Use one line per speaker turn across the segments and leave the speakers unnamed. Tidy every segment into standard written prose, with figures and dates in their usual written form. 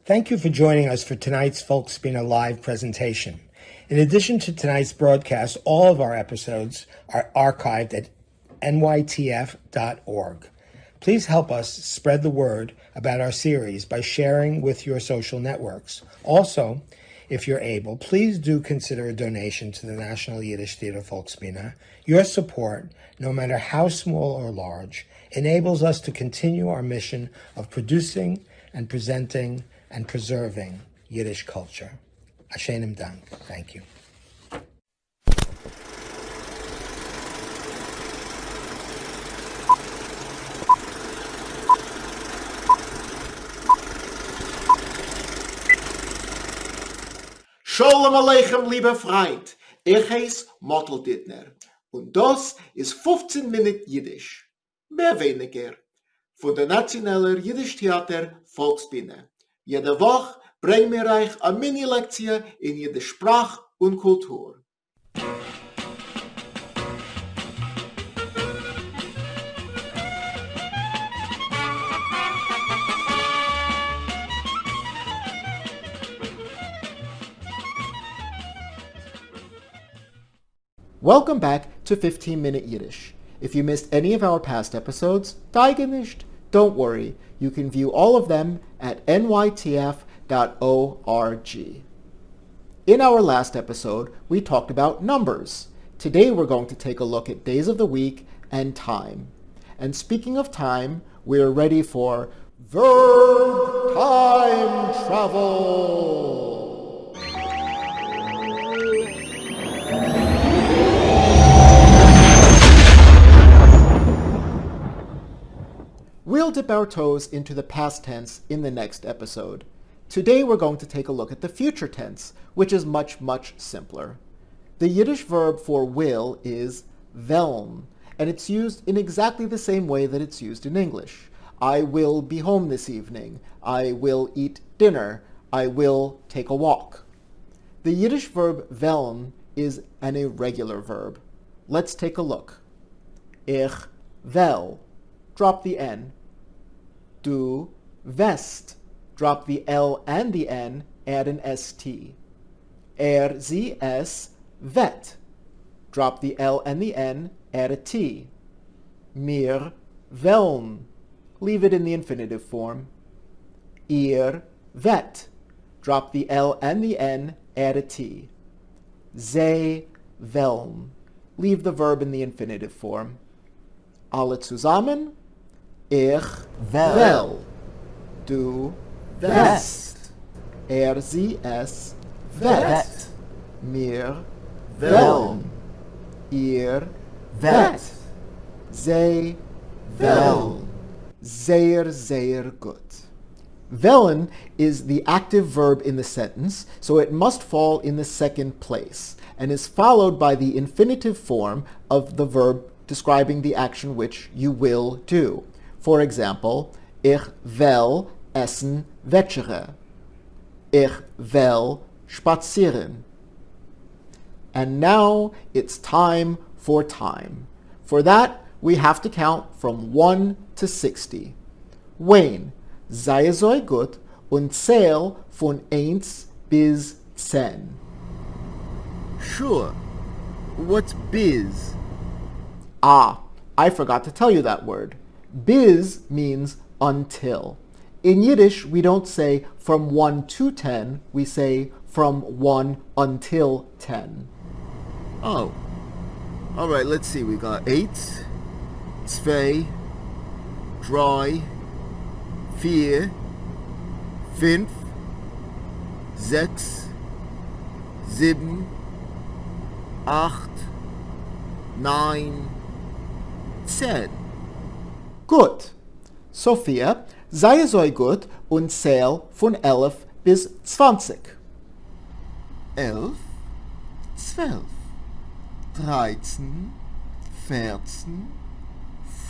Thank you for joining us for tonight's Folkspina live presentation. In addition to tonight's broadcast, all of our episodes are archived at nytf.org. Please help us spread the word about our series by sharing with your social networks. Also, if you're able, please do consider a donation to the National Yiddish Theater Folkspina. Your support, no matter how small or large, enables us to continue our mission of producing and presenting and preserving Yiddish culture. Ashenim Dank. Thank you.
Shalom Aleichem, liebe Freund. Ich heiß Mottel Dittner. Und das ist 15 Minute Yiddish. Mehr weniger. Von der Nationaler Yiddish Theater Volksbühne. Jede Woche bringen wir euch eine Mini-Lektion in Yiddish Sprach und Kultur.
Welcome back to 15 Minute Yiddish. If you missed any of our past episodes, steige nicht. Don't worry, you can view all of them at nytf.org. In our last episode, we talked about numbers. Today we're going to take a look at days of the week and time. And speaking of time, we're ready for Verb Time Travel! We'll dip our toes into the past tense in the next episode. Today we're going to take a look at the future tense, which is much, much simpler. The Yiddish verb for will is wollen, and it's used in exactly the same way that it's used in English. I will be home this evening. I will eat dinner. I will take a walk. The Yiddish verb wollen is an irregular verb. Let's take a look. Ich will. Drop the N. Du wirst. Drop the L and the N, add an ST. Sie, es, wird. Drop the L and the N, add a T. Wir wollen. Leave it in the infinitive form. Ihr werdet. Drop the L and the N, add a T. Sie wollen. Leave the verb in the infinitive form. Alle zusammen. Ich will. Du wirst. Sie, es wird. Wir wollen. Ihr werdet. Sie wollen. Sehr, sehr gut. Wollen is the active verb in the sentence, so it must fall in the second place, and is followed by the infinitive form of the verb describing the action which you will do. For example, ich will essen večere. Ich will spazieren. And now it's time for time. For that, we have to count from 1 to 60. Wayne, sei so gut und zähl von 1 bis 10.
Sure. What's biz?
Ah, I forgot to tell you that word. Bis means until. In Yiddish, we don't say from 1 to 10, we say from 1 until 10.
Oh. All right, let's see. We got 8, 2, 3, 4, 5, 6, 7, 8, 9, 10.
Gut. Sophia, sei so gut und zähl von 11 bis 20.
11, 12, 13, 14,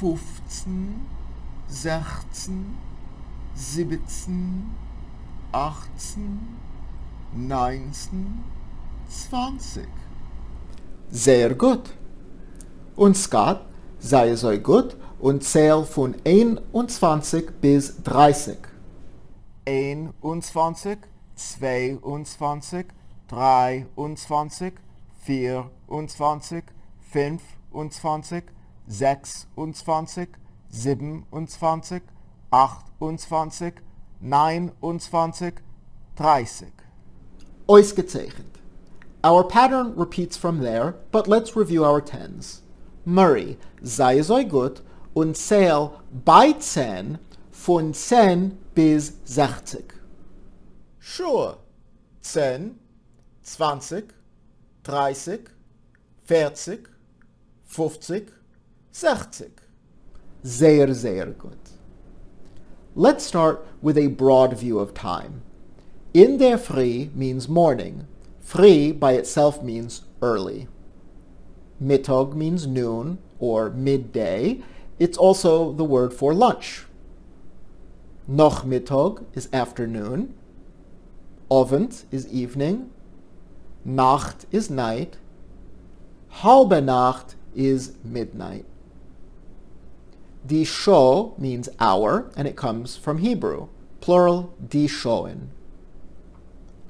15, 16, 17, 18, 19, 20.
Sehr gut. Und Scott, sei so gut und zähl von 21 bis 30.
21, 22, 23, 24, 25, 26, 27, 28, 29, 30.
Ausgezeichnet. Our pattern repeats from there, but let's review our tens. Murray, sei so gut und zähl bei 10 von 10 bis 60.
Sure. 10, 20, 30, 40, 50, 60.
Sehr, sehr gut. Let's start with a broad view of time. In der Früh means morning. Früh by itself means early. Mittag means noon or midday. It's also the word for lunch. Nachmittag is afternoon. Abend is evening. Nacht is night. Halbe Nacht is midnight. Die Show means hour, and it comes from Hebrew. Plural, die Shoen.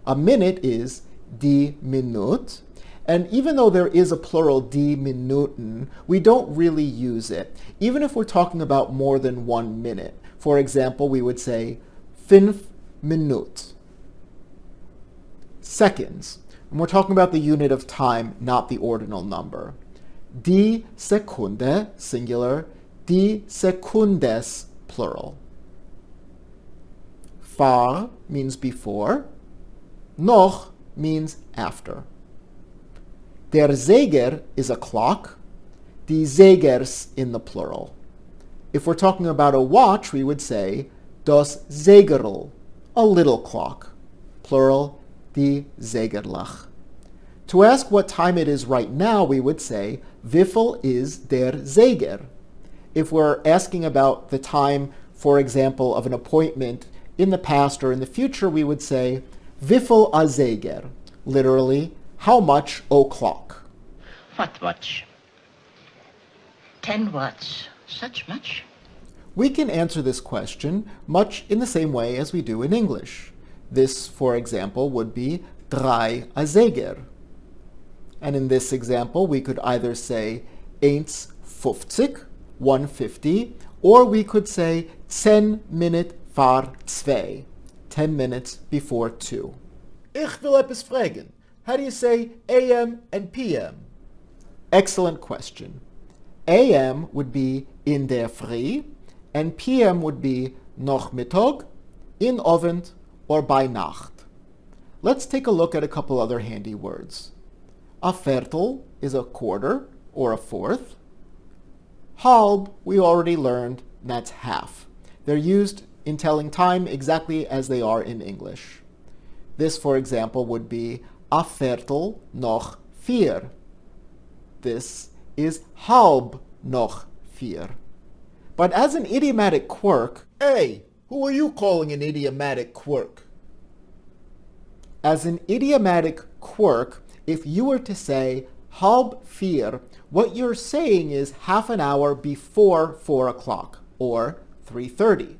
A minute is die Minute, and even though there is a plural die Minuten, we don't really use it, even if we're talking about more than 1 minute. For example, we would say 5 Minuten. Seconds, and we're talking about the unit of time, not the ordinal number. Die Sekunde, singular, die Sekundes, plural. Vor means before. Noch means after. Der Zeiger is a clock. Die Zeigers in the plural. If we're talking about a watch, we would say das Zeigerl, a little clock. Plural, die Zeigerlach. To ask what time it is right now, we would say, Wiffel is der Zeiger? If we're asking about the time, for example, of an appointment in the past or in the future, we would say, Wiffel a Zeiger? Literally, how much o'clock?
What watch? 10 watts. Such much?
We can answer this question much in the same way as we do in English. This, for example, would be drei a Zeiger. And in this example, we could either say 1,50, 150, or we could say 10 Minuten vor 2, 10 minutes before 2.
Ich will etwas fragen. How do you say AM and PM?
Excellent question. AM would be in der Früh, and PM would be Nachmittag, in Abend, or by Nacht. Let's take a look at a couple other handy words. A Viertel is a quarter, or a fourth. Halb, we already learned, that's half. They're used in telling time exactly as they are in English. This, for example, would be a Viertel noch 4. This is halb noch 4. But as an idiomatic quirk,
Hey, who are you calling an idiomatic quirk?
as an idiomatic quirk, if you were to say halb 4, what you're saying is half an hour before 4 o'clock, or 3:30.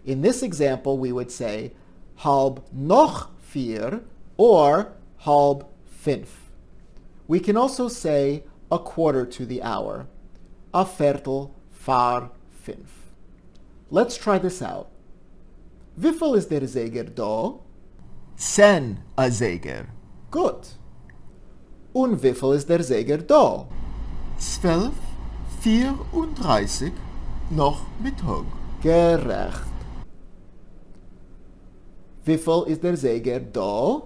In this example, we would say halb noch 4 or halb 5. We can also say a quarter to the hour, a Viertel vor 5. Let's try this out. Wiffel is der Zeiger da?
10 a Zeiger.
Gut. Und wiffel is der Zeiger da?
12:34 noch Mittag.
Gerecht. Wiffel is der Zeiger da?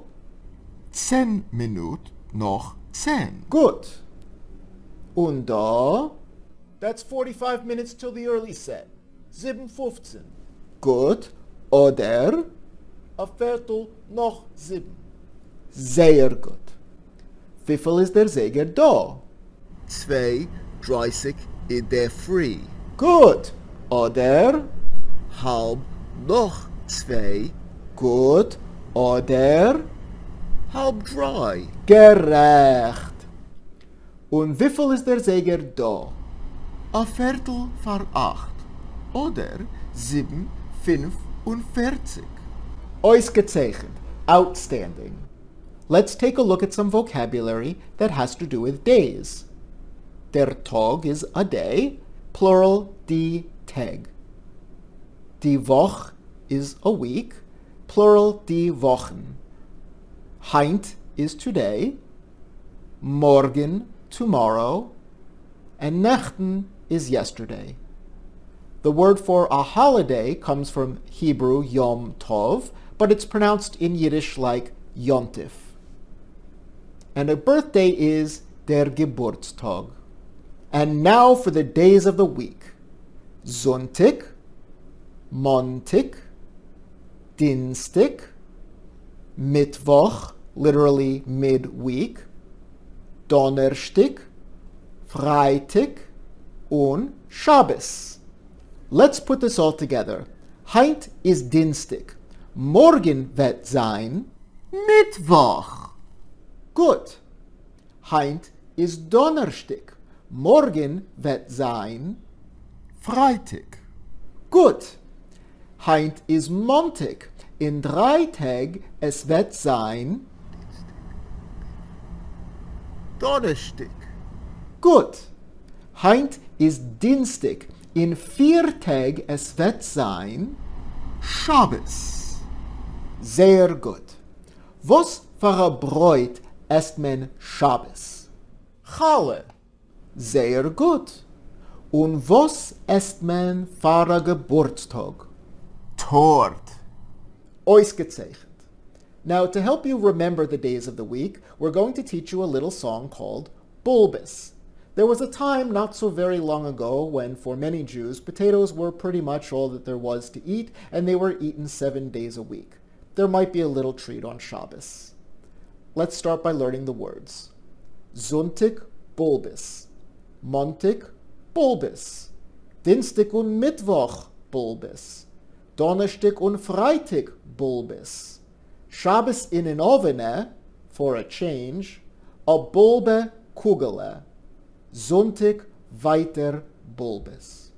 10 Minuten noch 10.
Gut. Und da?
That's 45 minutes till the early set. 7:15.
Gut. Oder?
A Viertel noch 7.
Sehr gut. Wiffel is der Zeiger da?
2:30 in der Früh.
Gut. Oder?
Halb noch 2.
Gut. Oder?
Halb 3.
Gerecht. Und wiffel is der Zeiger da?
A Viertel vor 8. Oder 7:45.
Ausgezeichnet. Outstanding. Let's take a look at some vocabulary that has to do with days. Der Tag is a day, plural die Tag. Die Woche is a week, plural die Wochen. Heint is today, morgen tomorrow, and Nächten is yesterday. The word for a holiday comes from Hebrew Yom Tov, but it's pronounced in Yiddish like Yontif. And a birthday is der Geburtstag. And now for the days of the week. Sonntag, Montag, Dienstag, Mittwoch, literally midweek, Donnerstag, Freitag, und Shabbos. Let's put this all together. Heint is Dienstag. Morgen wird sein Mittwoch. Good. Heint is Donnerstag. Morgen wird sein Freitag. Good. Heint is Montag. In 3 Tagen es wird sein Donnerstag. Good. Heint is Dienstag. In 4 Tagen es wird sein Shabbos. Sehr gut. Was für a Bräut esst man Shabbos?
Challah.
Sehr gut. Und was esst man für a Geburtstag?
Tort.
Ausgezeichnet. Now, to help you remember the days of the week, we're going to teach you a little song called Bulbus. There was a time not so very long ago when, for many Jews, potatoes were pretty much all that there was to eat, and they were eaten 7 days a week. There might be a little treat on Shabbos. Let's start by learning the words. Sonntag, Bulbus. Montag, Bulbus. Dienstag und Mittwoch, Bulbus. Donnerstag und Freitag, Bulbus. Shabbos in an ovene, for a change, a bulbe kugele. Sonntag weiter Bulbus.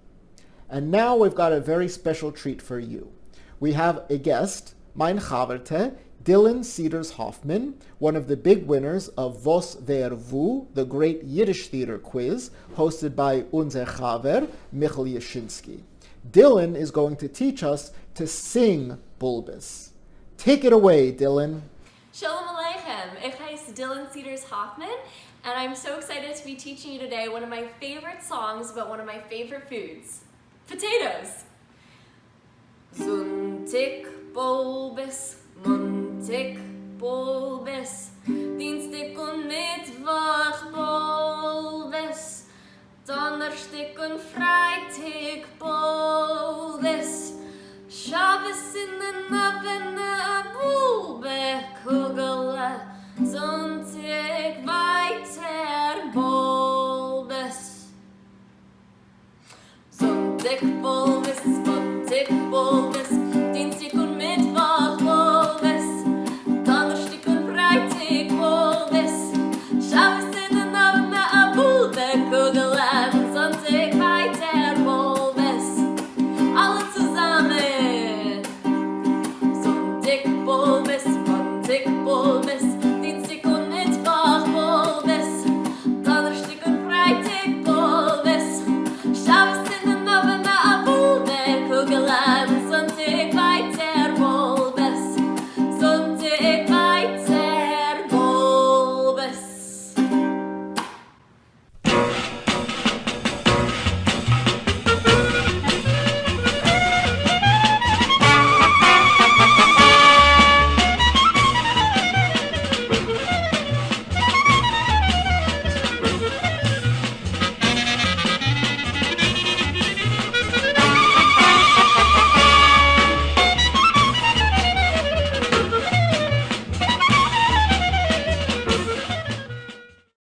And now we've got a very special treat for you. We have a guest, mein Chaverte, Dylan Cedars-Hoffman, one of the big winners of Was Wer Wo, the great Yiddish theater quiz, hosted by unser Chaver, Michal Yashinsky. Dylan is going to teach us to sing Bulbus. Take it away, Dylan.
Shalom Aleichem. Ich heiße Dylan Cedars-Hoffman, and I'm so excited to be teaching you today one of my favorite songs about one of my favorite foods, potatoes. Sonntag, Bulbus, Montag, Bulbus, Dienstag und Mittwoch, Bulbus, Donnerstag und Freitag, Bulbus, Shabbos in den Oven, a Bulbe Kugele, Sonntag weiter Bulbus. Sonntag, Bulbus,